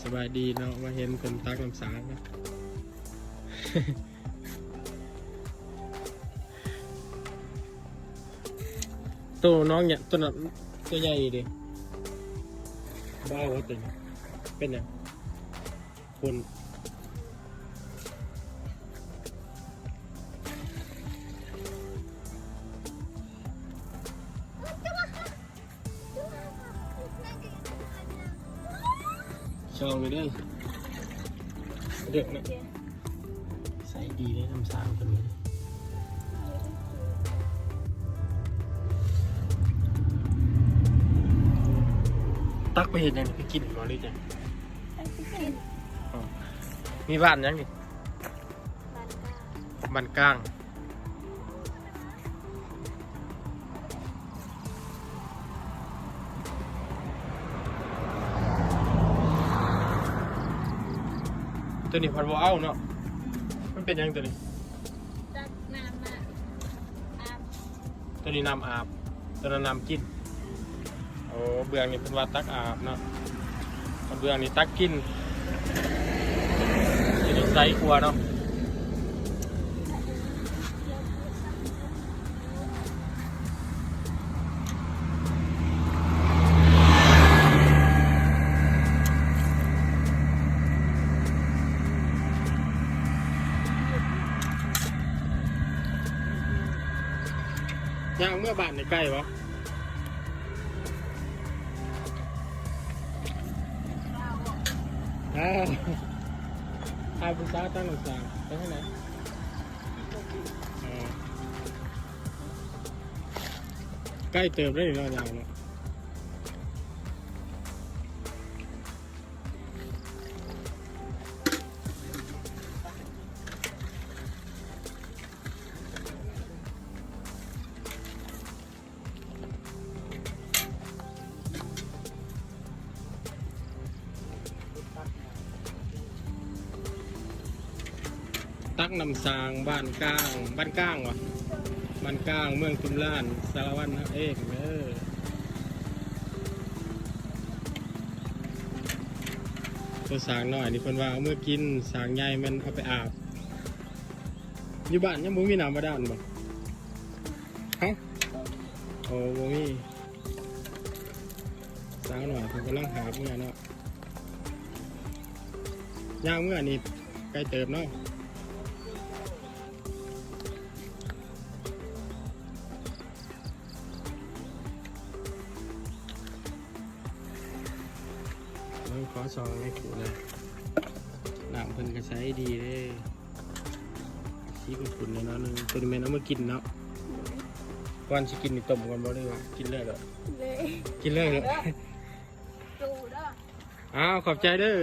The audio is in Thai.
สบายดีเนาะมาเห็นคนตักน้ำสางนะ ตัวน้องเนี่ยตัวนั้นตัวใหญ่ดิบ้าวะตัวนี้เป็นเนี่ยคนช่องเลยเด็กนะใส่ดีเลยน้ำสางคนนี้ตักไปเห็นยังไปกินก่อนเลยจ้ะมีบ้านยังนี่บ้านกลางตัวนี้พันวเอาเนาะมันเป็นยังตัวนี้ตัวนี้น้ำอาบตัวนั้นน้ำกินโอ้เบื้องนี่เป็นว่าตักอาบเนาะเบื้องนี่ตักกินตัวนี้ใส่กลัวเนาะย่างเมื่อบ้านในใกล้วะทายภาษาตั้งหลังสั่งไปที่ไหนใกล้เติมได้หรือยังเนาะตักนำสางบ้านกลางวะบ้านกลางเมืองตุมล้านสารวัตรนะเอกตัวสางหน่อยนี่เพิ่นว่าเอาเมื่อกินสางใหญ่มันเอาไปอาบอยู่บ้านยังบ่มีน้ำบาดาลบ่ฮะโอ้บ่มีสางหน่อยเพิ่นกำลังหาเมื่อเนาะย่างเมื่อนี่ใกล้เติบเนาะขอซองให้กูเลยน้ำเพิ่นก็ใช้ดีเลยชี้ขุ่นๆเลยเนาะนึงตัวนี้แม่นเอามากินเนาะก่อนสิกินนี่ต้มก่อนบ่ได้ว่ากินเลยเหรอกินเลยเหรออ้าวขอบใจเด้อ